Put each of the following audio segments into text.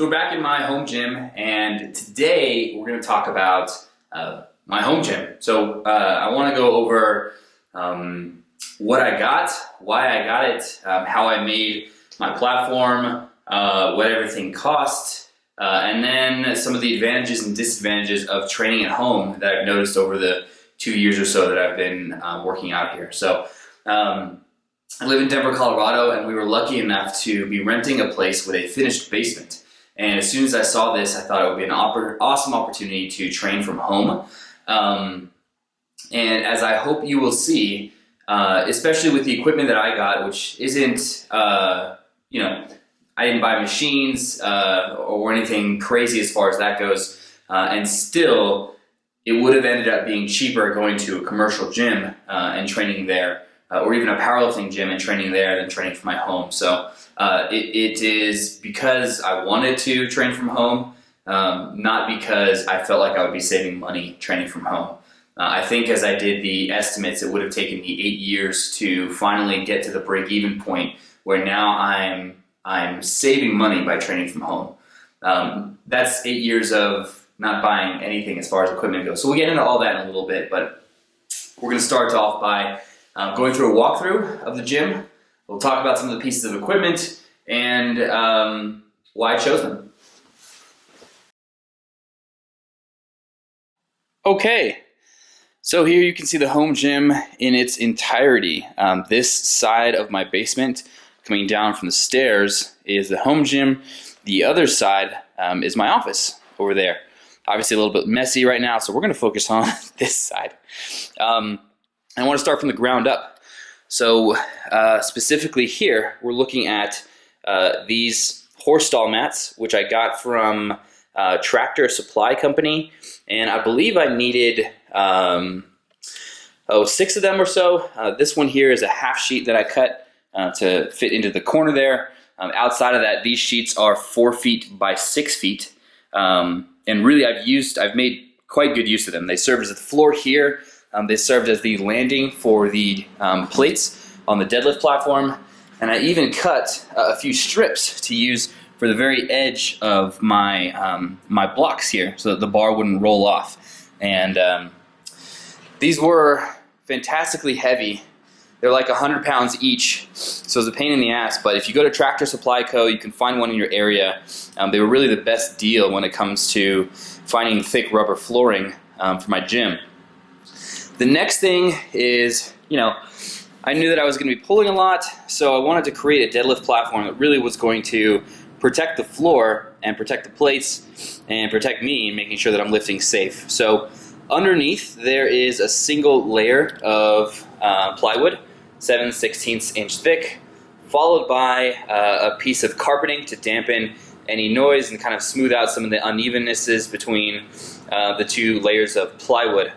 So we're back in my home gym, and today we're going to talk about my home gym. So I want to go over what I got, why I got it, how I made my platform, what everything cost, and then some of the advantages and disadvantages of training at home that I've noticed over the 2 years or so that I've been working out here. So I live in Denver, Colorado, and we were lucky enough to be renting a place with a finished basement. And as soon as I saw this, I thought it would be an awesome opportunity to train from home. And as I hope you will see, especially with the equipment that I got, which isn't, I didn't buy machines or anything crazy as far as that goes. And still, it would have ended up being cheaper going to a commercial gym and training there, or even a powerlifting gym and training there than training from my home. So it is because I wanted to train from home, not because I felt like I would be saving money training from home. I think as I did the estimates, it would have taken me 8 years to finally get to the break-even point where now I'm saving money by training from home. That's 8 years of not buying anything as far as equipment goes. So we'll get into all that in a little bit, but we're going to start off by going through a walkthrough of the gym. We'll talk about some of the pieces of equipment and why I chose them. Okay, so here you can see the home gym in its entirety. This side of my basement, coming down from the stairs, is the home gym. The other side is my office over there. Obviously a little bit messy right now, so we're going to focus on this side. I want to start from the ground up. So specifically here, we're looking at these horse stall mats, which I got from Tractor Supply Company, and I believe I needed 6 of them or so. This one here is a half sheet that I cut to fit into the corner there. Outside of that, these sheets are 4 feet by 6 feet, and really I've made quite good use of them. They serve as the floor here. They served as the landing for the plates on the deadlift platform, and I even cut a few strips to use for the very edge of my my blocks here, so that the bar wouldn't roll off. And these were fantastically heavy. They're like 100 pounds each, so it's a pain in the ass. But if you go to Tractor Supply Co., you can find one in your area. They were really the best deal when it comes to finding thick rubber flooring for my gym. The next thing is, I knew that I was going to be pulling a lot, so I wanted to create a deadlift platform that really was going to protect the floor and protect the plates and protect me, making sure that I'm lifting safe. So underneath there is a single layer of plywood, 7/16 inch thick, followed by a piece of carpeting to dampen any noise and kind of smooth out some of the unevenness between the 2 layers of plywood.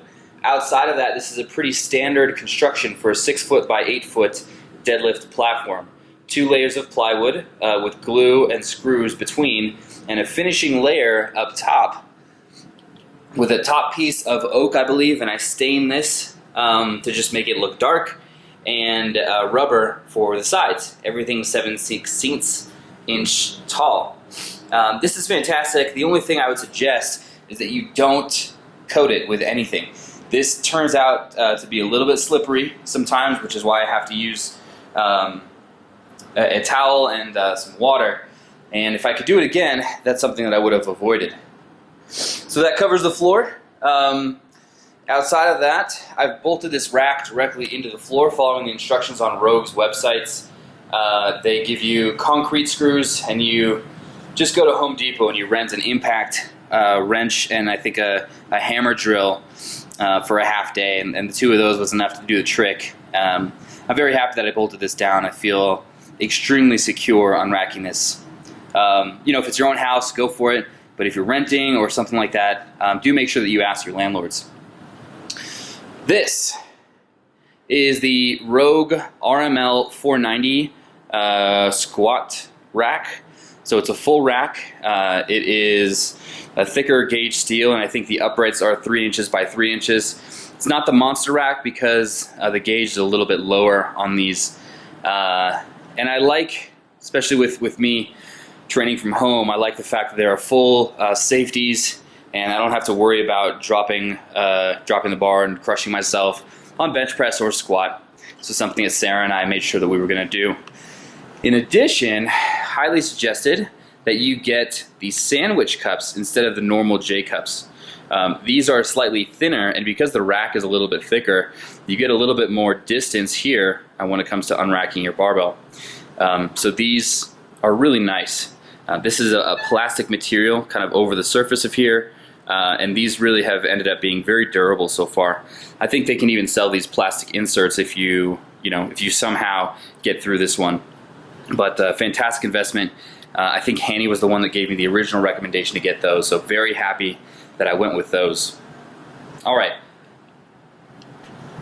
Outside of that, this is a pretty standard construction for a 6 foot by 8 foot deadlift platform. 2 layers of plywood with glue and screws between, and a finishing layer up top with a top piece of oak, I believe, and I stained this to just make it look dark, and rubber for the sides. Everything 7/16 inch tall. This is fantastic. The only thing I would suggest is that you don't coat it with anything. This turns out to be a little bit slippery sometimes, which is why I have to use a towel and some water. And if I could do it again, that's something that I would have avoided. So that covers the floor. Outside of that, I've bolted this rack directly into the floor following the instructions on Rogue's websites. They give you concrete screws, and you just go to Home Depot and you rent an impact wrench and I think a hammer drill for a half day, and the 2 of those was enough to do the trick. I'm very happy that I bolted this down. I feel extremely secure unracking this. If it's your own house, go for it. But if you're renting or something like that, do make sure that you ask your landlords. This is the Rogue RML 490 squat rack. So it's a full rack. It is a thicker gauge steel, and I think the uprights are 3 inches by 3 inches. It's not the monster rack because the gauge is a little bit lower on these. And I like, especially with me training from home, I like the fact that there are full safeties, and I don't have to worry about dropping the bar and crushing myself on bench press or squat. This is something that Sarah and I made sure that we were going to do. In addition, highly suggested that you get the sandwich cups instead of the normal J cups. These are slightly thinner, and because the rack is a little bit thicker, you get a little bit more distance here when it comes to unracking your barbell. So these are really nice. This is a plastic material kind of over the surface of here. And these really have ended up being very durable so far. I think they can even sell these plastic inserts if you somehow get through this one. But fantastic investment. I think Hanny was the one that gave me the original recommendation to get those, so very happy that I went with those. All right.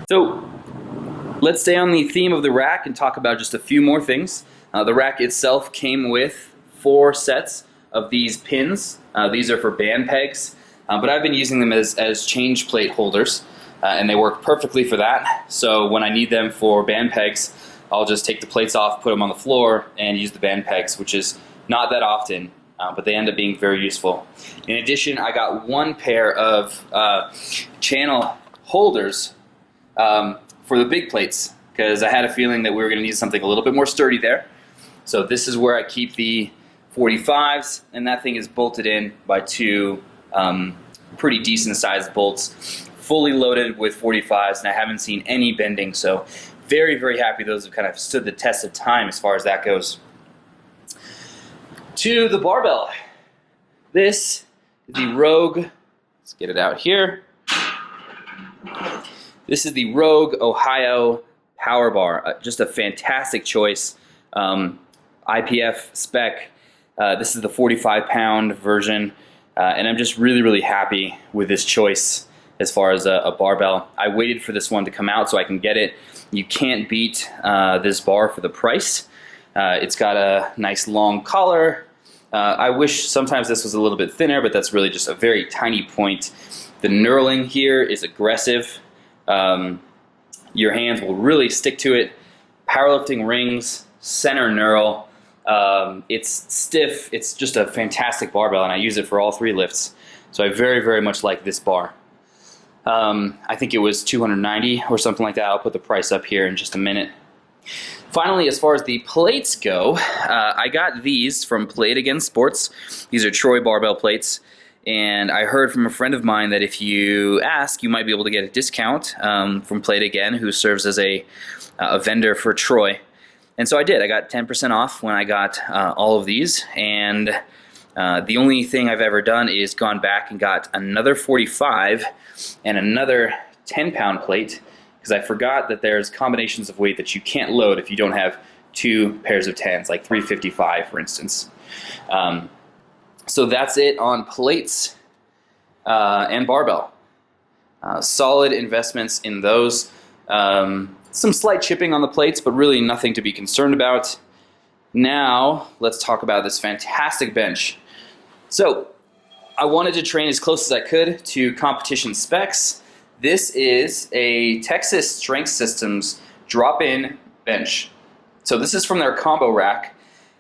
So let's stay on the theme of the rack and talk about just a few more things. The rack itself came with 4 sets of these pins. These are for band pegs. But I've been using them as change plate holders, and they work perfectly for that. So when I need them for band pegs, I'll just take the plates off, put them on the floor, and use the band pegs, which is not that often, but they end up being very useful. In addition, I got 1 pair of channel holders for the big plates, because I had a feeling that we were going to need something a little bit more sturdy there. So this is where I keep the 45s, and that thing is bolted in by 2 pretty decent sized bolts, fully loaded with 45s, and I haven't seen any bending, so very, very happy those have kind of stood the test of time as far as that goes. To the barbell. This is the Rogue, let's get it out here. This is the Rogue Ohio Power Bar, just a fantastic choice. IPF spec, this is the 45-pound version. And I'm just really, really happy with this choice as far as a barbell. I waited for this one to come out so I can get it. You can't beat this bar for the price. It's got a nice long collar. I wish sometimes this was a little bit thinner, but that's really just a very tiny point. The knurling here is aggressive. Your hands will really stick to it. Powerlifting rings, center knurl. It's stiff. It's just a fantastic barbell, and I use it for all 3 lifts. So I very, very much like this bar. I think it was $290 or something like that. I'll put the price up here in just a minute. Finally, as far as the plates go, I got these from Plate Again Sports. These are Troy barbell plates, and I heard from a friend of mine that if you ask, you might be able to get a discount from Plate Again, who serves as a vendor for Troy. And so I did. I got 10% off when I got all of these, and the only thing I've ever done is gone back and got another 45 and another 10-pound plate, because I forgot that there's combinations of weight that you can't load if you don't have 2 pairs of 10s, like 355 for instance. So that's it on plates and barbell. Solid investments in those. Some slight chipping on the plates, but really nothing to be concerned about. Now, let's talk about this fantastic bench. So, I wanted to train as close as I could to competition specs. This is a Texas Strength Systems drop-in bench. So this is from their combo rack,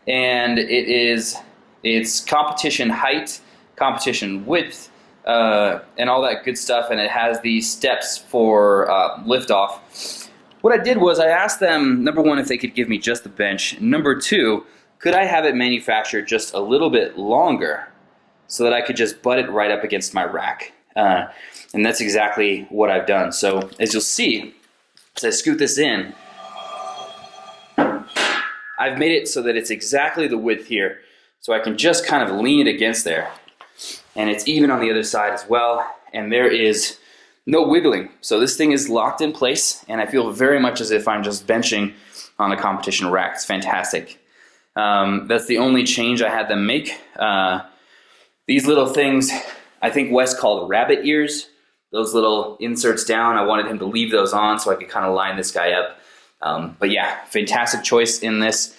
and it's competition height, competition width, and all that good stuff, and it has these steps for liftoff. What I did was I asked them, number 1, if they could give me just the bench. Number 2, could I have it manufactured just a little bit longer so that I could just butt it right up against my rack? And that's exactly what I've done. So as you'll see, as I scoot this in, I've made it so that it's exactly the width here. So I can just kind of lean it against there. And it's even on the other side as well. And there is no wiggling. So this thing is locked in place, and I feel very much as if I'm just benching on a competition rack. It's fantastic. That's the only change I had them make. These little things, I think Wes called rabbit ears. Those little inserts down, I wanted him to leave those on so I could kind of line this guy up. But yeah, fantastic choice in this.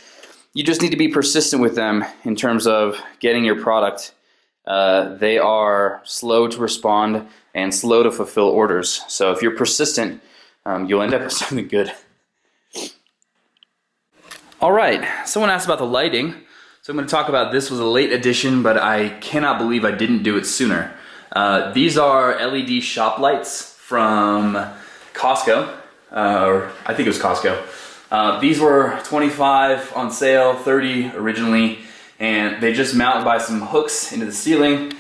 You just need to be persistent with them in terms of getting your product. They are slow to respond and slow to fulfill orders. So if you're persistent, you'll end up with something good. All right, someone asked about the lighting. So I'm going to talk about, this was a late addition, but I cannot believe I didn't do it sooner. These are LED shop lights from Costco, or I think it was Costco. These were 25 on sale, 30 originally, and they just mount by some hooks into the ceiling,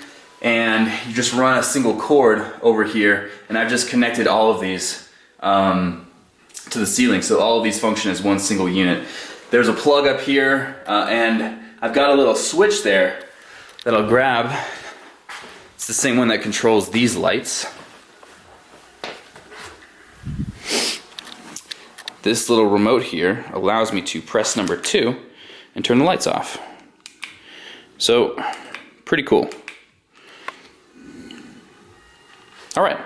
and you just run a single cord over here, and I've just connected all of these to the ceiling, so all of these function as one single unit. There's a plug up here, and I've got a little switch there that I'll grab. It's the same one that controls these lights. This little remote here allows me to press number 2 and turn the lights off. So, pretty cool. All right.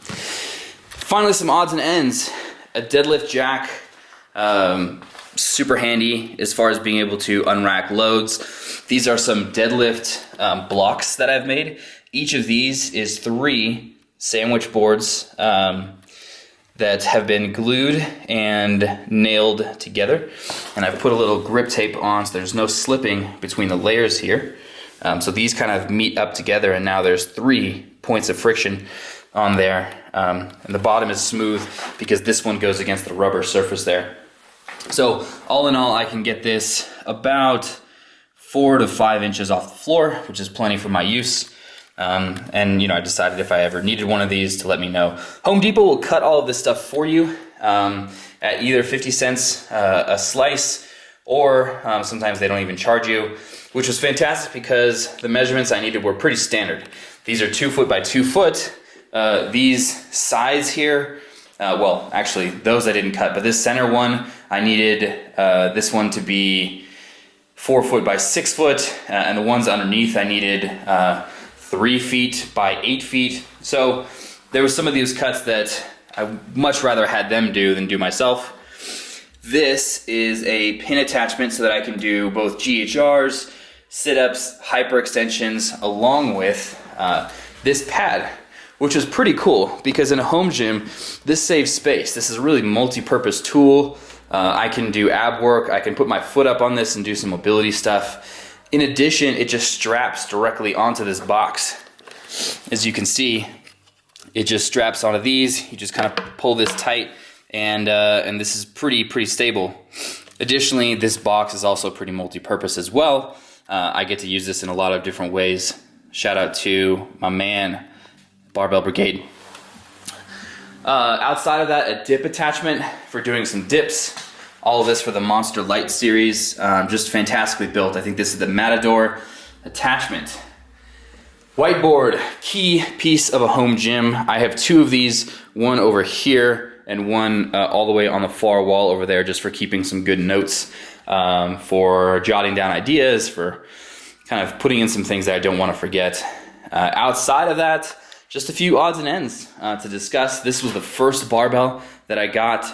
Finally, some odds and ends. A deadlift jack, super handy as far as being able to unrack loads. These are some deadlift blocks that I've made. Each of these is 3 sandwich boards that have been glued and nailed together. And I've put a little grip tape on so there's no slipping between the layers here. So these kind of meet up together, and now there's 3 points of friction on there. And the bottom is smooth because this one goes against the rubber surface there. So all in all, I can get this about 4 to 5 inches off the floor, which is plenty for my use. And you know, I decided if I ever needed one of these to let me know. Home Depot will cut all of this stuff for you at either 50 cents a slice, or sometimes they don't even charge you, which was fantastic because the measurements I needed were pretty standard. These are 2 foot by 2 foot. These sides here, well, actually those I didn't cut, but this center one, I needed this one to be 4 foot by 6 foot, and the ones underneath I needed 3 feet by 8 feet. So there were some of these cuts that I much rather had them do than do myself. This is a pin attachment so that I can do both GHRs, sit-ups, hyperextensions, along with this pad, which is pretty cool because in a home gym, this saves space. This is a really multi-purpose tool. I can do ab work. I can put my foot up on this and do some mobility stuff. In addition, it just straps directly onto this box. As you can see, it just straps onto these. You just kind of pull this tight, and this is pretty stable. Additionally, this box is also pretty multi-purpose as well. I get to use this in a lot of different ways. Shout out to my man, Barbell Brigade. Outside of that, a dip attachment for doing some dips. All of this for the Monster Light series, just fantastically built. I think this is the Matador attachment. Whiteboard, key piece of a home gym. I have 2 of these, one over here and one all the way on the far wall over there, just for keeping some good notes, for jotting down ideas, for kind of putting in some things that I don't want to forget. Outside of that, just a few odds and ends to discuss. This was the first barbell that I got.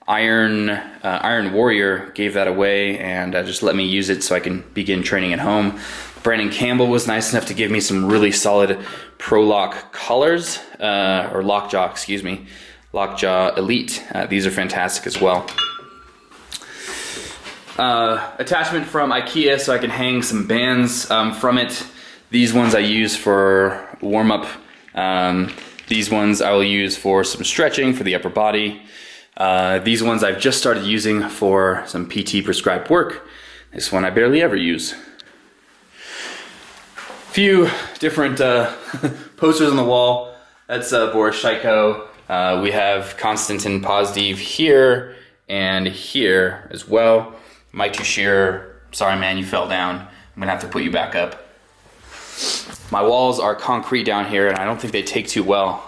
Iron Warrior gave that away and just let me use it so I can begin training at home. Brandon Campbell was nice enough to give me some really solid Pro-Lock collars, or Lockjaw, excuse me, Lockjaw Elite. These are fantastic as well. Attachment from IKEA so I can hang some bands from it. These ones I use for warm-up. These ones I will use for some stretching for the upper body. These ones I've just started using for some PT prescribed work. This one I barely ever use. Few different posters on the wall. That's Boris Shaiko. We have Konstantin Pozdiv here and here as well. Mike Tushir, sorry man, you fell down. I'm gonna have to put you back up. My walls are concrete down here, and I don't think they take too well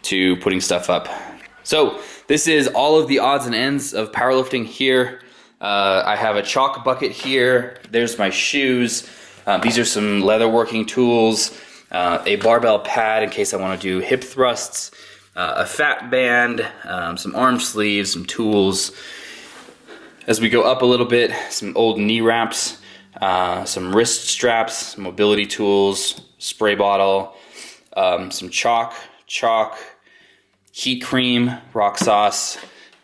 to putting stuff up. So this is all of the odds and ends of powerlifting here. I have a chalk bucket here. There's my shoes. These are some leather working tools, a barbell pad in case I want to do hip thrusts, a fat band, some arm sleeves, some tools. As we go up a little bit, some old knee wraps, some wrist straps, mobility tools, spray bottle, some chalk, heat cream, rock sauce,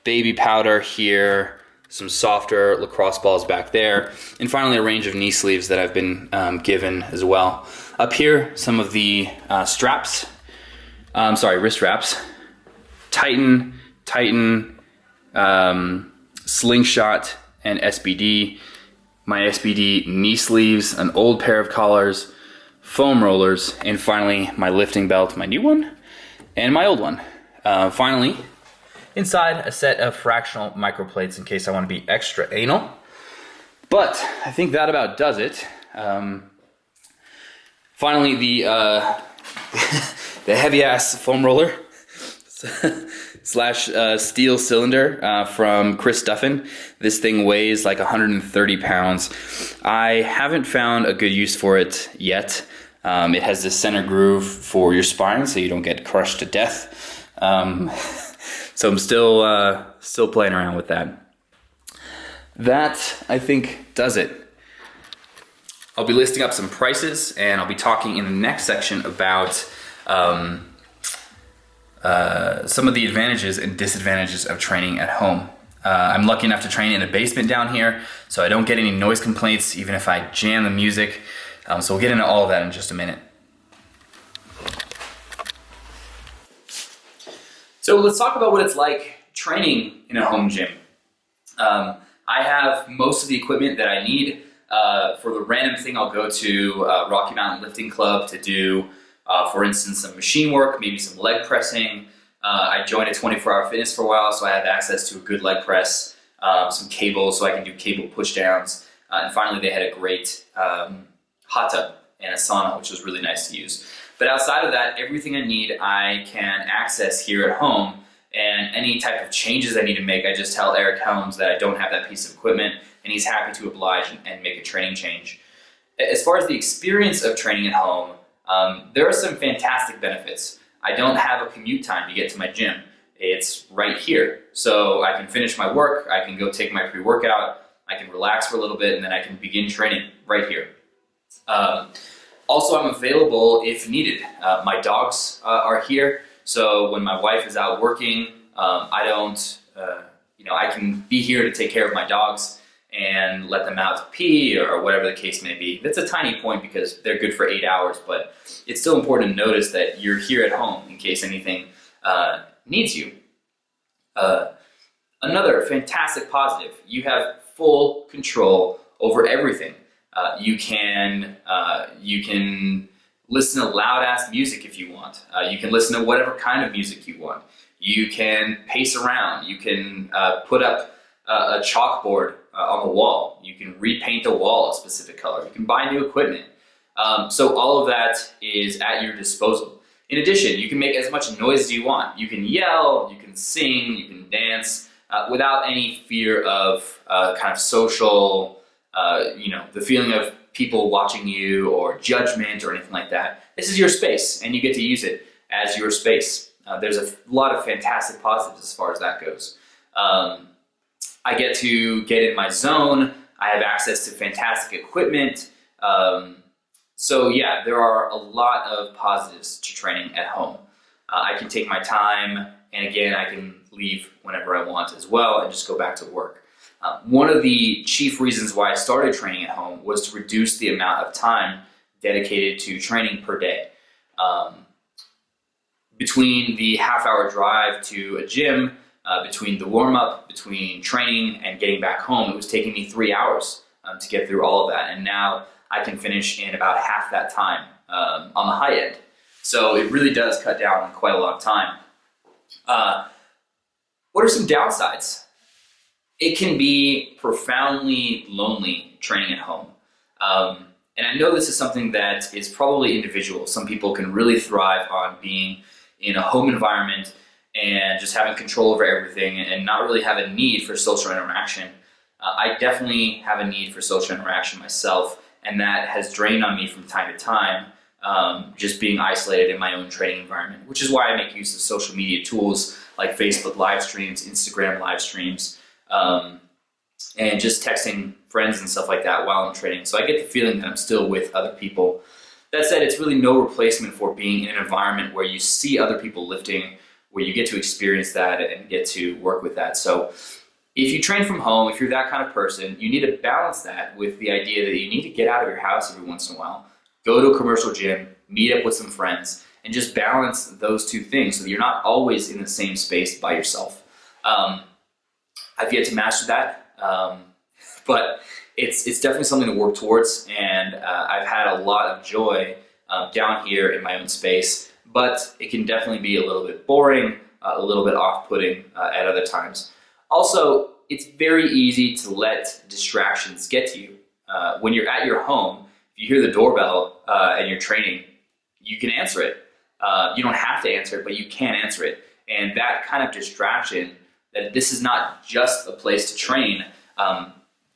baby powder here, some softer lacrosse balls back there, and finally a range of knee sleeves that I've been given as well. Up here, some of the wrist wraps. Titan, Slingshot, and SBD. My SBD knee sleeves, an old pair of collars, foam rollers, and finally my lifting belt, my new one, and my old one. Finally, inside, a set of fractional microplates in case I want to be extra anal. But I think that about does it. Finally, the the heavy-ass foam roller slash steel cylinder from Chris Duffin. This thing weighs like 130 pounds. I haven't found a good use for it yet. It has this center groove for your spine so you don't get crushed to death. So I'm still playing around with that. That, I think, does it. I'll be listing up some prices, and I'll be talking in the next section about some of the advantages and disadvantages of training at home. I'm lucky enough to train in a basement down here, so I don't get any noise complaints even if I jam the music. So we'll get into all of that in just a minute. So let's talk about what it's like training in a home gym. I have most of the equipment that I need. For the random thing, I'll go to Rocky Mountain Lifting Club to do, for instance, some machine work, maybe some leg pressing. I joined a 24-hour fitness for a while, so I have access to a good leg press, some cables so I can do cable push downs. And finally, they had a great hot tub and a sauna, which was really nice to use. But outside of that, everything I need, I can access here at home. And any type of changes I need to make, I just tell Eric Helms that I don't have that piece of equipment, and he's happy to oblige and make a training change. As far as the experience of training at home, there are some fantastic benefits. I don't have a commute time to get to my gym. It's right here. So I can finish my work, I can go take my pre-workout, I can relax for a little bit, and then I can begin training right here. Also, I'm available if needed. My dogs are here, so when my wife is out working, I can be here to take care of my dogs and let them out to pee or whatever the case may be. That's a tiny point because they're good for 8 hours, but it's still important to notice that you're here at home in case anything needs you. Another fantastic positive, you have full control over everything. You can listen to loud-ass music if you want. You can listen to whatever kind of music you want. You can pace around. You can put up a chalkboard on the wall. You can repaint the wall a specific color. You can buy new equipment. So all of that is at your disposal. In addition, you can make as much noise as you want. You can yell, you can sing, you can dance without any fear of kind of social, the feeling of people watching you or judgment or anything like that. This is your space, and you get to use it as your space. There's a lot of fantastic positives as far as that goes. I get to get in my zone. I have access to fantastic equipment. So yeah, there are a lot of positives to training at home. I can take my time, and again, I can leave whenever I want as well and just go back to work. One of the chief reasons why I started training at home was to reduce the amount of time dedicated to training per day. Between the half-hour drive to a gym, between the warm-up, between training and getting back home, it was taking me 3 hours to get through all of that. And now I can finish in about half that time on the high end. So it really does cut down on quite a lot of time. What are some downsides? It can be profoundly lonely training at home. And I know this is something that is probably individual. Some people can really thrive on being in a home environment and just having control over everything and not really have a need for social interaction. I definitely have a need for social interaction myself, and that has drained on me from time to time, just being isolated in my own training environment, which is why I make use of social media tools like Facebook live streams, Instagram live streams, and just texting friends and stuff like that while I'm training. So I get the feeling that I'm still with other people. That said, it's really no replacement for being in an environment where you see other people lifting, where you get to experience that and get to work with that. So if you train from home, if you're that kind of person, you need to balance that with the idea that you need to get out of your house every once in a while, go to a commercial gym, meet up with some friends, and just balance those two things so that you're not always in the same space by yourself. I've yet to master that, but it's definitely something to work towards, and I've had a lot of joy down here in my own space, but it can definitely be a little bit boring, a little bit off-putting at other times. Also, it's very easy to let distractions get to you. When you're at your home, if you hear the doorbell and you're training, you can answer it. You don't have to answer it, but you can answer it. And that kind of distraction, that this is not just a place to train,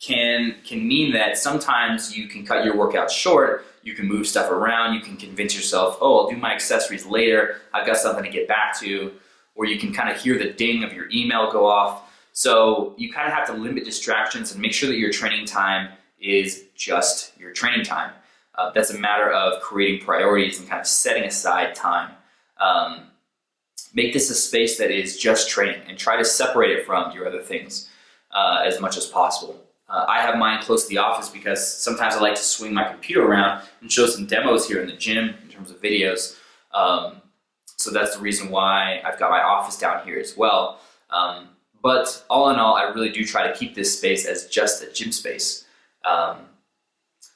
can mean that sometimes you can cut your workouts short, you can move stuff around, you can convince yourself, oh, I'll do my accessories later, I've got something to get back to, or you can kind of hear the ding of your email go off. So you kind of have to limit distractions and make sure that your training time is just your training time. That's a matter of creating priorities and kind of setting aside time. Make this a space that is just training and try to separate it from your other things as much as possible. I have mine close to the office because sometimes I like to swing my computer around and show some demos here in the gym in terms of videos. So that's the reason why I've got my office down here as well. But all in all, I really do try to keep this space as just a gym space.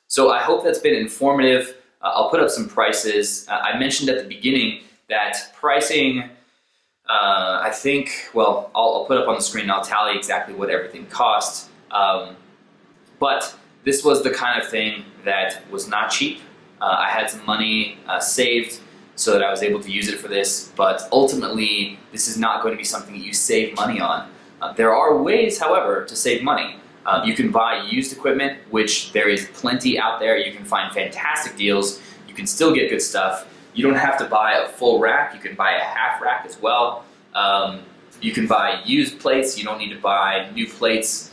So I hope that's been informative. I'll put up some prices. I mentioned at the beginning that pricing, I think, well, I'll put up on the screen and I'll tally exactly what everything costs. But this was the kind of thing that was not cheap. I had some money saved so that I was able to use it for this, but ultimately this is not going to be something that you save money on. There are ways, however, to save money. You can buy used equipment, which there is plenty out there. You can find fantastic deals. You can still get good stuff. You don't have to buy a full rack. You can buy a half rack as well. You can buy used plates. You don't need to buy new plates.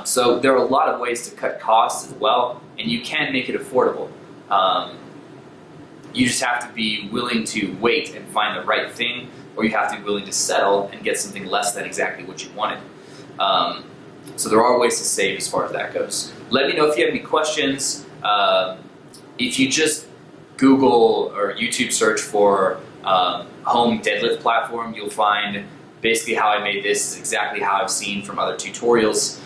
So there are a lot of ways to cut costs as well, and you can make it affordable. You just have to be willing to wait and find the right thing, or you have to be willing to settle and get something less than exactly what you wanted. So there are ways to save as far as that goes. Let me know if you have any questions. If you just Google or YouTube search for home deadlift platform, you'll find basically how I made this is exactly how I've seen from other tutorials,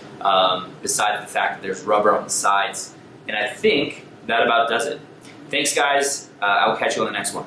besides the fact that there's rubber on the sides. And I think that about does it. Thanks, guys. I will catch you on the next one.